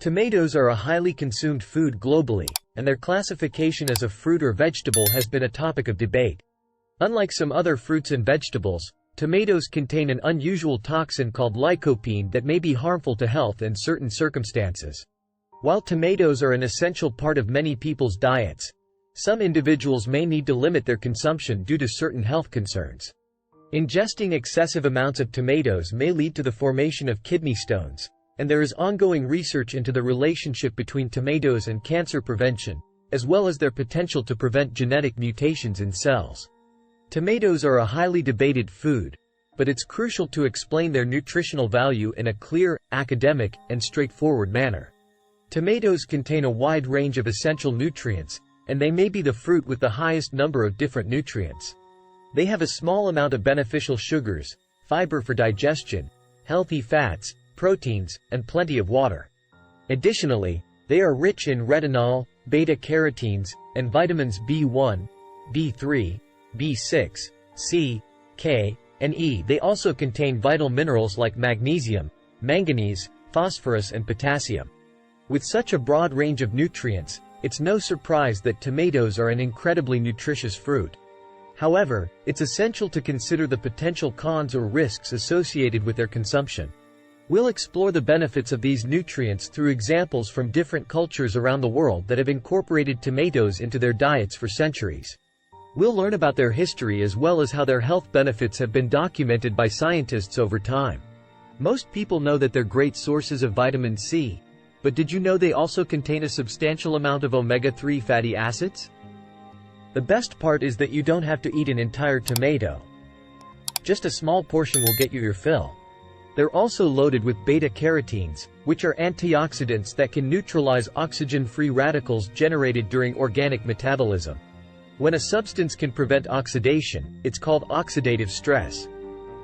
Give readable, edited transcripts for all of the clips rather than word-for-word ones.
Tomatoes are a highly consumed food globally, and their classification as a fruit or vegetable has been a topic of debate. Unlike some other fruits and vegetables, tomatoes contain an unusual toxin called lycopene that may be harmful to health in certain circumstances. While tomatoes are an essential part of many people's diets, some individuals may need to limit their consumption due to certain health concerns. Ingesting excessive amounts of tomatoes may lead to the formation of kidney stones, and there is ongoing research into the relationship between tomatoes and cancer prevention, as well as their potential to prevent genetic mutations in cells. Tomatoes are a highly debated food, but it's crucial to explain their nutritional value in a clear, academic, and straightforward manner. Tomatoes contain a wide range of essential nutrients, and they may be the fruit with the highest number of different nutrients. They have a small amount of beneficial sugars, fiber for digestion, healthy fats, proteins, and plenty of water. Additionally, they are rich in retinol, beta-carotenes, and vitamins B1, B3, B6, C, K, and E. They also contain vital minerals like magnesium, manganese, phosphorus, and potassium. With such a broad range of nutrients, it's no surprise that tomatoes are an incredibly nutritious fruit. However, it's essential to consider the potential cons or risks associated with their consumption. We'll explore the benefits of these nutrients through examples from different cultures around the world that have incorporated tomatoes into their diets for centuries. We'll learn about their history as well as how their health benefits have been documented by scientists over time. Most people know that they're great sources of vitamin C, but did you know they also contain a substantial amount of omega-3 fatty acids? The best part is that you don't have to eat an entire tomato. Just a small portion will get you your fill. They're also loaded with beta-carotenes, which are antioxidants that can neutralize oxygen-free radicals generated during organic metabolism. When a substance can prevent oxidation, it's called oxidative stress.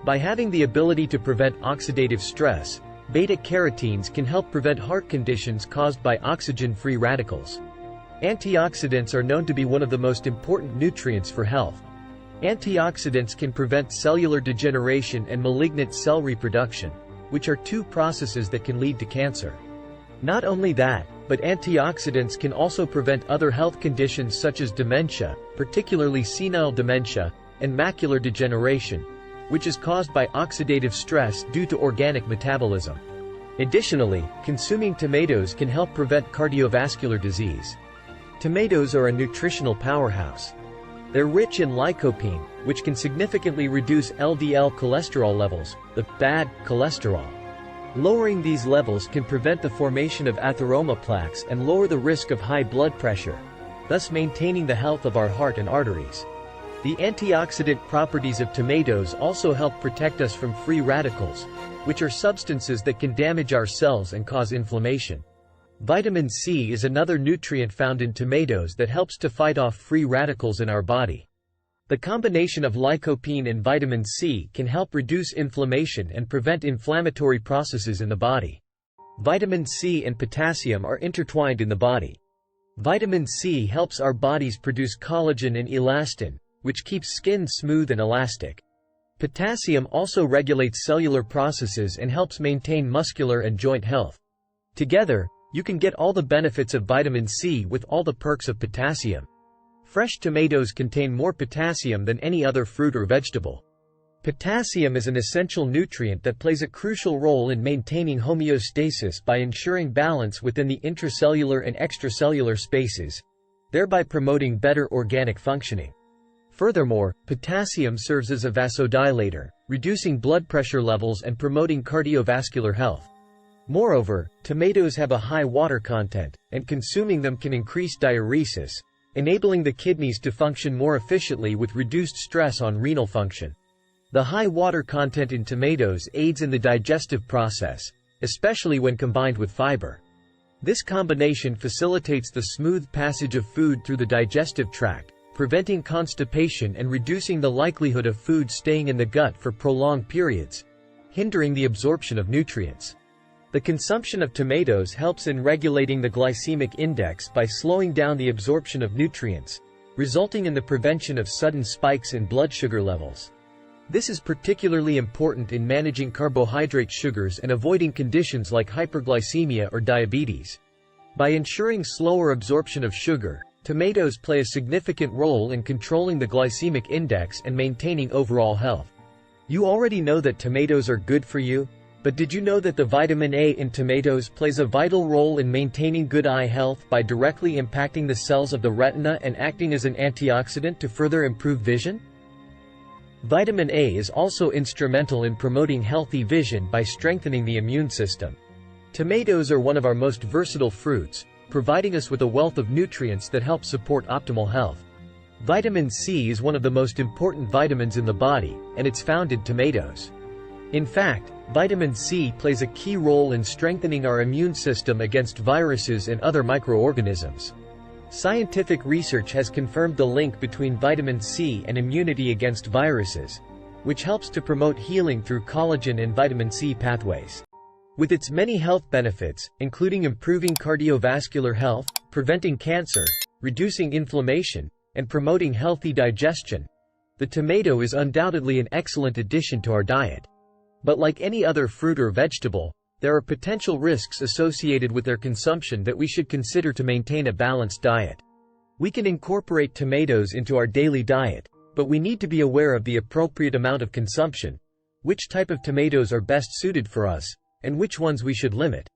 By having the ability to prevent oxidative stress, beta-carotenes can help prevent heart conditions caused by oxygen-free radicals. Antioxidants are known to be one of the most important nutrients for health. Antioxidants can prevent cellular degeneration and malignant cell reproduction, which are two processes that can lead to cancer. Not only that, but antioxidants can also prevent other health conditions such as dementia, particularly senile dementia, and macular degeneration, which is caused by oxidative stress due to organic metabolism. Additionally, consuming tomatoes can help prevent cardiovascular disease. Tomatoes are a nutritional powerhouse. They're rich in lycopene, which can significantly reduce LDL cholesterol levels, the bad cholesterol. Lowering these levels can prevent the formation of atheroma plaques and lower the risk of high blood pressure, thus maintaining the health of our heart and arteries. The antioxidant properties of tomatoes also help protect us from free radicals, which are substances that can damage our cells and cause inflammation. Vitamin C is another nutrient found in tomatoes that helps to fight off free radicals in our body. The combination of lycopene and vitamin C can help reduce inflammation and prevent inflammatory processes in the body. Vitamin C and potassium are intertwined in the body. Vitamin C helps our bodies produce collagen and elastin, which keeps skin smooth and elastic. Potassium also regulates cellular processes and helps maintain muscular and joint health. Together, you can get all the benefits of vitamin C with all the perks of potassium. Fresh tomatoes contain more potassium than any other fruit or vegetable. Potassium is an essential nutrient that plays a crucial role in maintaining homeostasis by ensuring balance within the intracellular and extracellular spaces, thereby promoting better organic functioning. Furthermore, potassium serves as a vasodilator, reducing blood pressure levels and promoting cardiovascular health. Moreover, tomatoes have a high water content, and consuming them can increase diuresis, enabling the kidneys to function more efficiently with reduced stress on renal function. The high water content in tomatoes aids in the digestive process, especially when combined with fiber. This combination facilitates the smooth passage of food through the digestive tract, preventing constipation and reducing the likelihood of food staying in the gut for prolonged periods, hindering the absorption of nutrients. The consumption of tomatoes helps in regulating the glycemic index by slowing down the absorption of nutrients, resulting in the prevention of sudden spikes in blood sugar levels. This is particularly important in managing carbohydrate sugars and avoiding conditions like hyperglycemia or diabetes. By ensuring slower absorption of sugar, tomatoes play a significant role in controlling the glycemic index and maintaining overall health. You already know that tomatoes are good for you, but did you know that the vitamin A in tomatoes plays a vital role in maintaining good eye health by directly impacting the cells of the retina and acting as an antioxidant to further improve vision? Vitamin A is also instrumental in promoting healthy vision by strengthening the immune system. Tomatoes are one of our most versatile fruits, providing us with a wealth of nutrients that help support optimal health. Vitamin C is one of the most important vitamins in the body, and it's found in tomatoes. In fact, vitamin C plays a key role in strengthening our immune system against viruses and other microorganisms. Scientific research has confirmed the link between vitamin C and immunity against viruses, which helps to promote healing through collagen and vitamin C pathways. With its many health benefits, including improving cardiovascular health, preventing cancer, reducing inflammation, and promoting healthy digestion, the tomato is undoubtedly an excellent addition to our diet. But like any other fruit or vegetable, there are potential risks associated with their consumption that we should consider to maintain a balanced diet. We can incorporate tomatoes into our daily diet, but we need to be aware of the appropriate amount of consumption, which type of tomatoes are best suited for us, and which ones we should limit.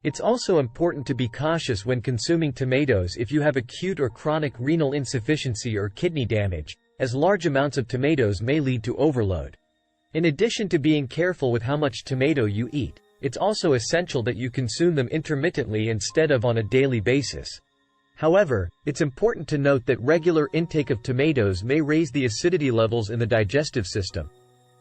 It's also important to be cautious when consuming tomatoes if you have acute or chronic renal insufficiency or kidney damage, as large amounts of tomatoes may lead to overload. In addition to being careful with how much tomato you eat, it's also essential that you consume them intermittently instead of on a daily basis. However, it's important to note that regular intake of tomatoes may raise the acidity levels in the digestive system.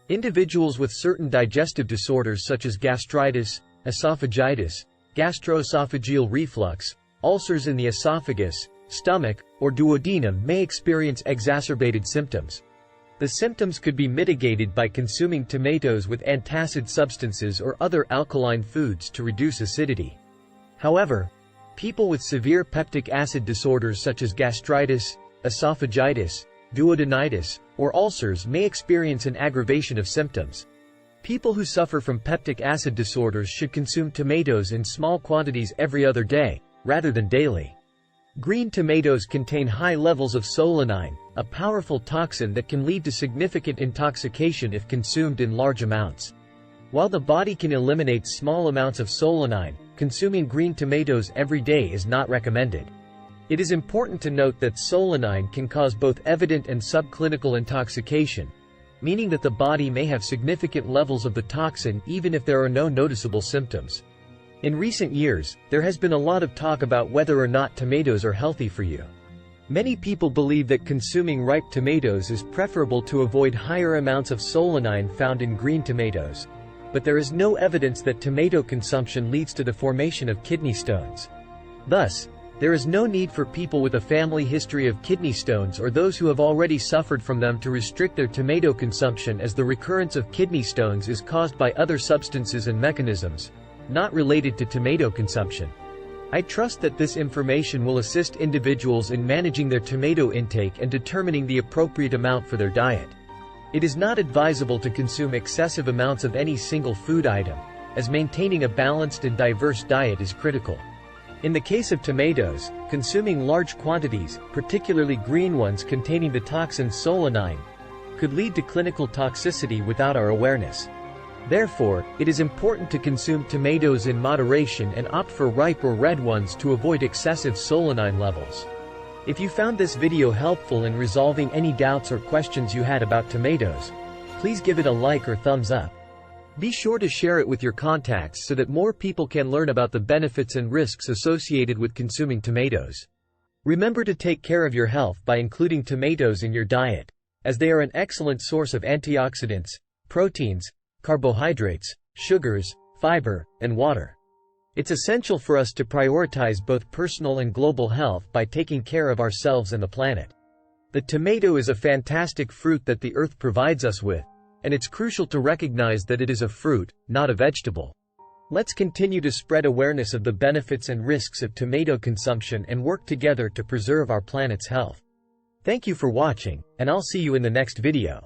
Individuals with certain digestive disorders such as gastritis, esophagitis, gastroesophageal reflux, ulcers in the esophagus, stomach, or duodenum may experience exacerbated symptoms. The symptoms could be mitigated by consuming tomatoes with antacid substances or other alkaline foods to reduce acidity. However, people with severe peptic acid disorders such as gastritis, esophagitis, duodenitis, or ulcers may experience an aggravation of symptoms. People who suffer from peptic acid disorders should consume tomatoes in small quantities every other day, rather than daily. Green tomatoes contain high levels of solanine, a powerful toxin that can lead to significant intoxication if consumed in large amounts. While the body can eliminate small amounts of solanine, consuming green tomatoes every day is not recommended. It is important to note that solanine can cause both evident and subclinical intoxication, meaning that the body may have significant levels of the toxin even if there are no noticeable symptoms. In recent years, there has been a lot of talk about whether or not tomatoes are healthy for you. Many people believe that consuming ripe tomatoes is preferable to avoid higher amounts of solanine found in green tomatoes, but there is no evidence that tomato consumption leads to the formation of kidney stones. Thus, there is no need for people with a family history of kidney stones or those who have already suffered from them to restrict their tomato consumption, as the recurrence of kidney stones is caused by other substances and mechanisms, not related to tomato consumption. I trust that this information will assist individuals in managing their tomato intake and determining the appropriate amount for their diet. It is not advisable to consume excessive amounts of any single food item, as maintaining a balanced and diverse diet is critical. In the case of tomatoes, consuming large quantities, particularly green ones containing the toxin solanine, could lead to clinical toxicity without our awareness. Therefore, it is important to consume tomatoes in moderation and opt for ripe or red ones to avoid excessive solanine levels. If you found this video helpful in resolving any doubts or questions you had about tomatoes, please give it a like or thumbs up. Be sure to share it with your contacts so that more people can learn about the benefits and risks associated with consuming tomatoes. Remember to take care of your health by including tomatoes in your diet, as they are an excellent source of antioxidants, proteins, carbohydrates, sugars, fiber, and water. It's essential for us to prioritize both personal and global health by taking care of ourselves and the planet. The tomato is a fantastic fruit that the earth provides us with, and it's crucial to recognize that it is a fruit, not a vegetable. Let's continue to spread awareness of the benefits and risks of tomato consumption and work together to preserve our planet's health. Thank you for watching, and I'll see you in the next video.